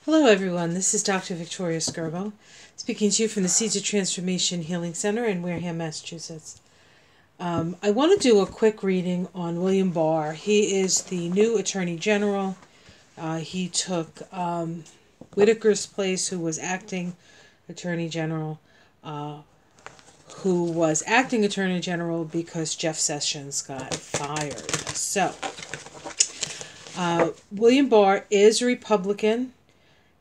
Hello everyone, this is Dr. Victoria Skirbo, speaking to you from the Seeds of Transformation Healing Center in Wareham, Massachusetts. I want to do a quick reading on William Barr. He is the new Attorney General. He took Whitaker's place, who was acting Attorney General, who was acting Attorney General because Jeff Sessions got fired. So, William Barr is a Republican.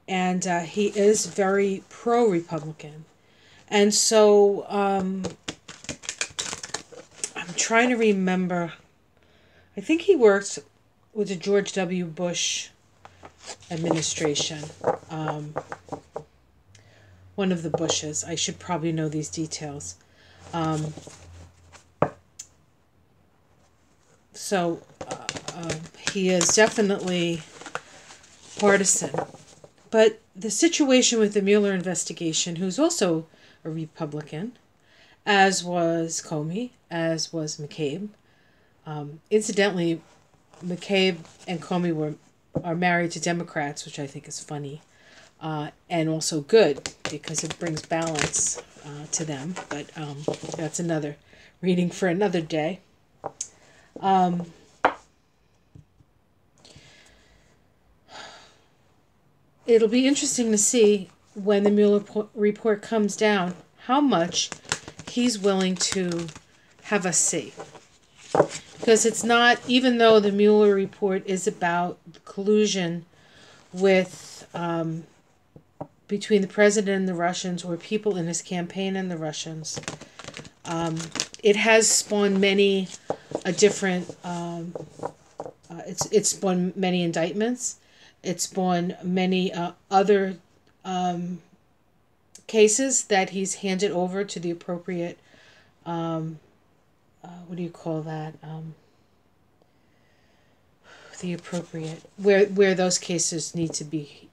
And he is very pro-Republican. And so I'm trying to remember. I think he worked with the George W. Bush administration. One of the Bushes. I should probably know these details. So he is definitely partisan. But the situation with the Mueller investigation, who's also a Republican, as was Comey, as was McCabe. Incidentally, McCabe and Comey are married to Democrats, which I think is funny, and also good because it brings balance to them. But that's another reading for another day. It'll be interesting to see when the Mueller report comes down how much he's willing to have us see. Because it's not, even though the Mueller report is about collusion with between the president and the Russians, or people in his campaign and the Russians, it has spawned many different. It's spawned many indictments. It's spawned many other cases that he's handed over to the appropriate, what do you call that? The appropriate, where those cases need to be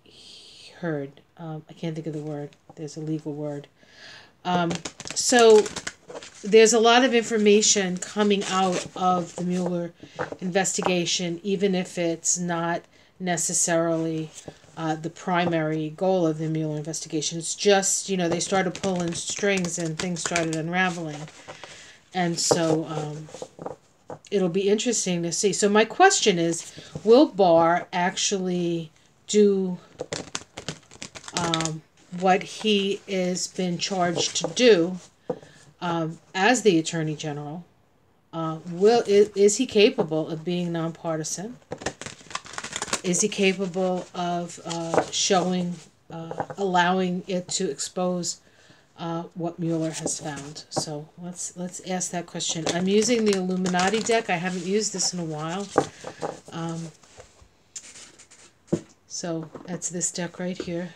heard. I can't think of the word. There's a legal word. So there's a lot of information coming out of the Mueller investigation, even if it's not necessarily the primary goal of the Mueller investigation. It's just, they started pulling strings and things started unraveling. And so it'll be interesting to see. So my question is, will Barr actually do what he has been charged to do as the Attorney General? Is he capable of being nonpartisan? Is he capable of allowing it to expose what Mueller has found? So let's ask that question. I'm using the Illuminati deck. I haven't used this in a while. So that's this deck right here.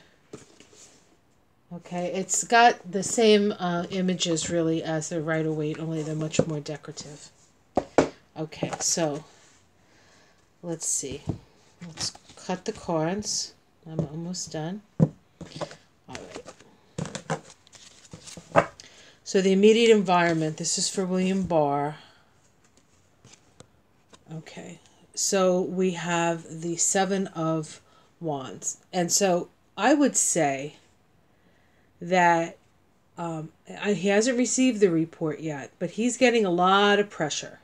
Okay, it's got the same images really as the Rider-Waite, only they're much more decorative. Okay, so let's see. Let's cut the cards. I'm almost done. All right. So the immediate environment. This is for William Barr. Okay. So we have the Seven of Wands. And so I would say that he hasn't received the report yet, but he's getting a lot of pressure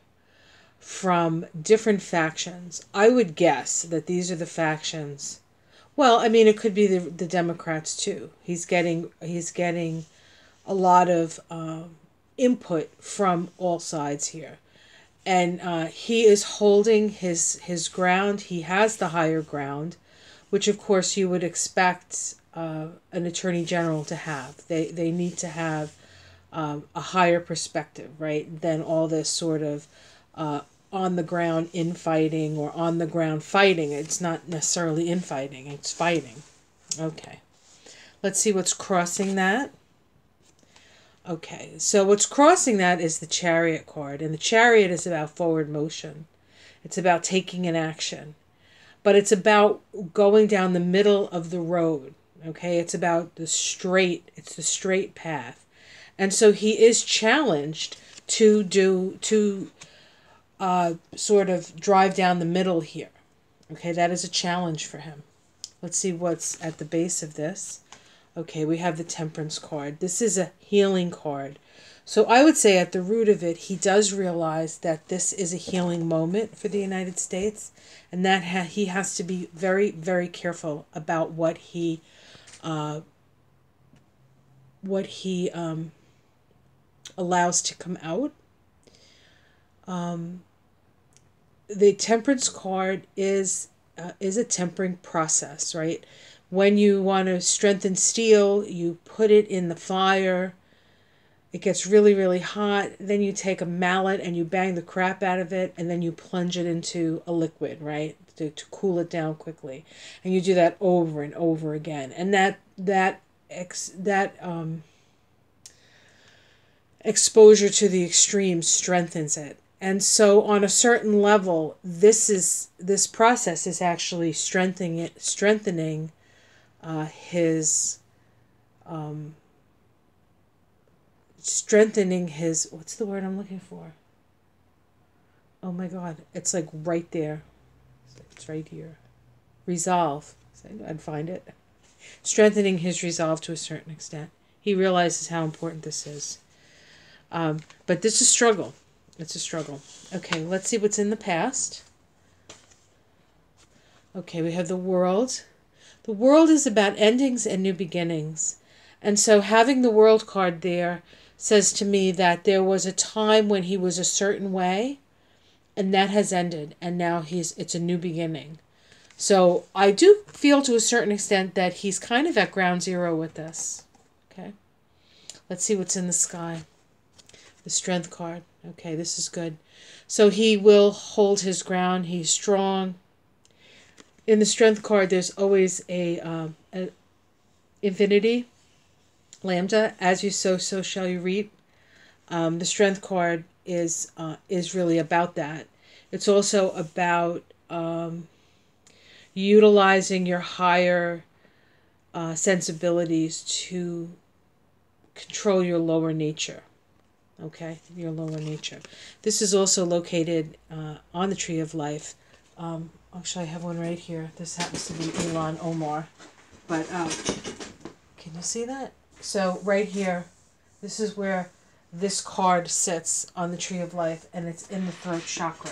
from different factions. I would guess that these are the factions. Well, I mean, it could be the Democrats too. He's getting a lot of input from all sides here, and he is holding his ground. He has the higher ground, which of course you would expect an Attorney General to have. They need to have a higher perspective, right, than all this sort of on the ground infighting or on the ground fighting. It's not necessarily infighting, it's fighting. Okay. Let's see what's crossing that. Okay, so what's crossing that is the Chariot card. And the Chariot is about forward motion. It's about taking an action. But it's about going down the middle of the road. Okay, it's about the straight path. And so he is challenged to sort of drive down the middle here. Okay, that is a challenge for him. Let's see what's at the base of this. Okay, we have the Temperance card. This is a healing card. So I would say at the root of it, he does realize that this is a healing moment for the United States, and that he has to be very, very careful about what he allows to come out. The Temperance card is a tempering process, right? When you want to strengthen steel, you put it in the fire. It gets really, really hot. Then you take a mallet and you bang the crap out of it, and then you plunge it into a liquid, right? To cool it down quickly. And you do that over and over again. And that exposure to the extreme strengthens it. And so on a certain level, this process is actually strengthening his what's the word I'm looking for? Oh my God, it's like right there. It's right here. Resolve. I'd find it. Strengthening his resolve to a certain extent. He realizes how important this is. But this is a struggle. It's a struggle. Okay, let's see what's in the past. Okay, we have the World. The World is about endings and new beginnings. And so having the World card there says to me that there was a time when he was a certain way, and that has ended, and now it's a new beginning. So I do feel to a certain extent that he's kind of at ground zero with this. Okay, let's see what's in the sky. The Strength card. Okay, this is good. So he will hold his ground. He's strong. In the Strength card, there's always a infinity, lambda. As you sow, so shall you reap. The Strength card is really about that. It's also about utilizing your higher sensibilities to control your lower nature. Okay, your lower nature. This is also located on the Tree of Life. Actually, I have one right here. This happens to be Elon Omar. But can you see that? So right here, this is where this card sits on the Tree of Life, and it's in the throat chakra.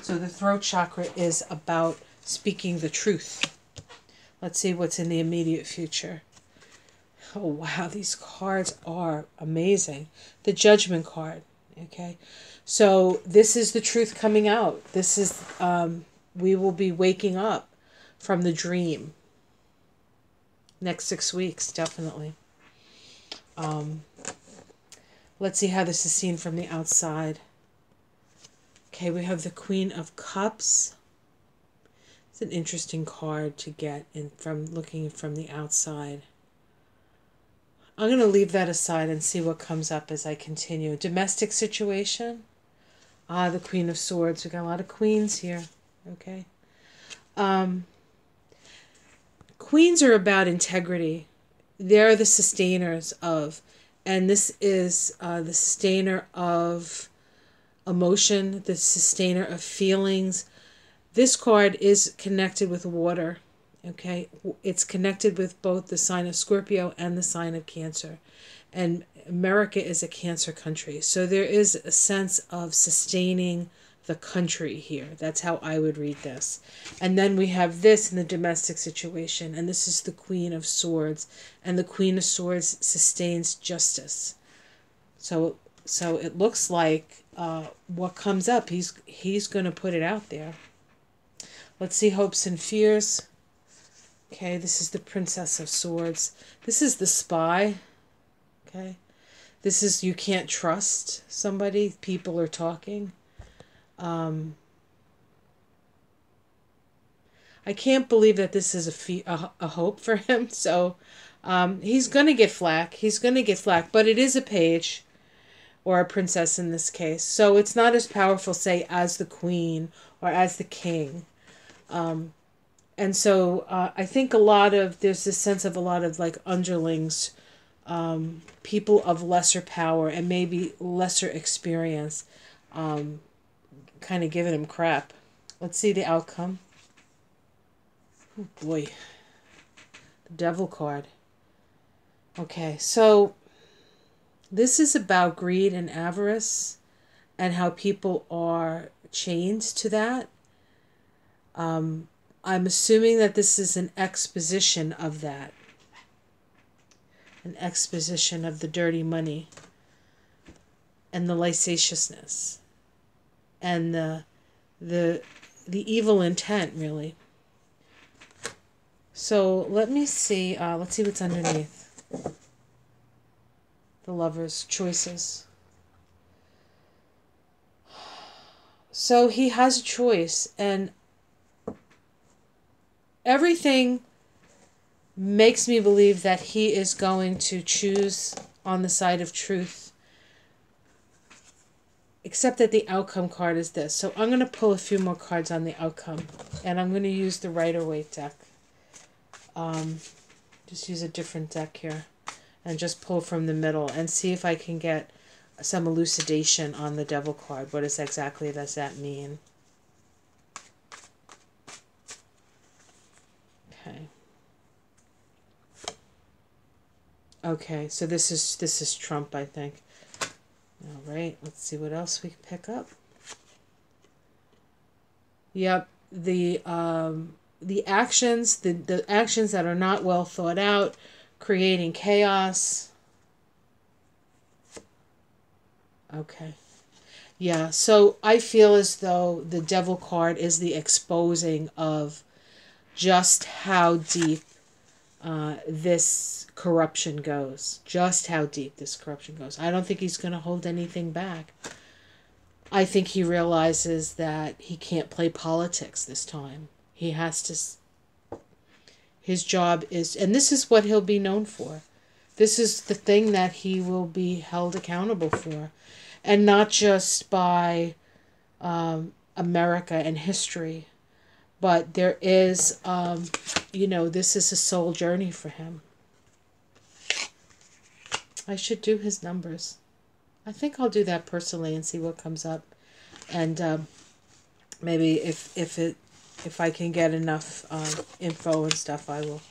So the throat chakra is about speaking the truth. Let's see what's in the immediate future. Oh, wow, these cards are amazing. The Judgment card, okay? So this is the truth coming out. This is, we will be waking up from the dream. Next 6 weeks, definitely. Let's see how this is seen from the outside. Okay, we have the Queen of Cups. It's an interesting card to get from looking from the outside. I'm going to leave that aside and see what comes up as I continue. Domestic situation. The Queen of Swords. We've got a lot of queens here. Okay. Queens are about integrity. They're the sustainers of, and this is the sustainer of emotion, the sustainer of feelings. This card is connected with water. Okay, it's connected with both the sign of Scorpio and the sign of Cancer. And America is a Cancer country. So there is a sense of sustaining the country here. That's how I would read this. And then we have this in the domestic situation. And this is the Queen of Swords. And the Queen of Swords sustains justice. So it looks like what comes up, he's going to put it out there. Let's see hopes and fears. Okay, this is the Princess of Swords. This is the Spy. Okay. This is you can't trust somebody. People are talking. I can't believe that this is a hope for him. So he's going to get flack. He's going to get flack. But it is a page or a princess in this case. So it's not as powerful, say, as the queen or as the king. And so I think there's this sense of a lot of like underlings, people of lesser power and maybe lesser experience, kind of giving him crap. Let's see the outcome. Oh boy. The Devil card. Okay, so this is about greed and avarice and how people are chained to that. I'm assuming that this is an exposition of that. An exposition of the dirty money and the licentiousness and the evil intent, really. So let's see what's underneath. The Lover's choices. So he has a choice, and everything makes me believe that he is going to choose on the side of truth, except that the outcome card is this. So I'm going to pull a few more cards on the outcome, and I'm going to use the Rider-Waite deck. Just use a different deck here, and just pull from the middle and see if I can get some elucidation on the Devil card. What exactly does that mean? Okay. Okay, so this is Trump, I think. All right, let's see what else we can pick up. Yep, the actions, the actions that are not well thought out, creating chaos. Okay. Yeah, so I feel as though the Devil card is the exposing of just how deep this corruption goes. Just how deep this corruption goes. I don't think he's going to hold anything back. I think he realizes that he can't play politics this time. He has to... His job is... And this is what he'll be known for. This is the thing that he will be held accountable for. And not just by America and history. But there is, this is a soul journey for him. I should do his numbers. I think I'll do that personally and see what comes up. And maybe if I can get enough info and stuff, I will.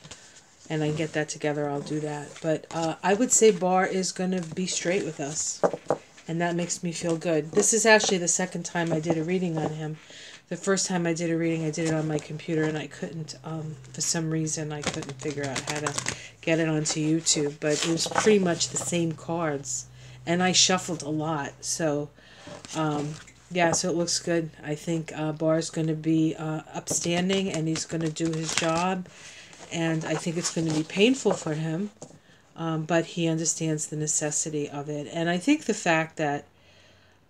And I get that together, I'll do that. But I would say Barr is going to be straight with us. And that makes me feel good. This is actually the second time I did a reading on him. The first time I did a reading, I did it on my computer, and I couldn't, for some reason, I couldn't figure out how to get it onto YouTube. But it was pretty much the same cards, and I shuffled a lot. So, yeah, so it looks good. I think Barr's going to be upstanding, and he's going to do his job. And I think it's going to be painful for him, but he understands the necessity of it. And I think the fact that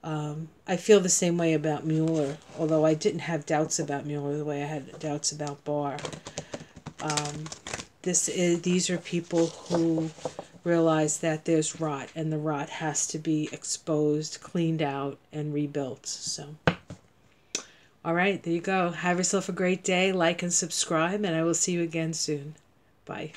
I feel the same way about Mueller, although I didn't have doubts about Mueller the way I had doubts about Barr. These are people who realize that there's rot, and the rot has to be exposed, cleaned out, and rebuilt. So, all right, there you go. Have yourself a great day. Like and subscribe, and I will see you again soon. Bye.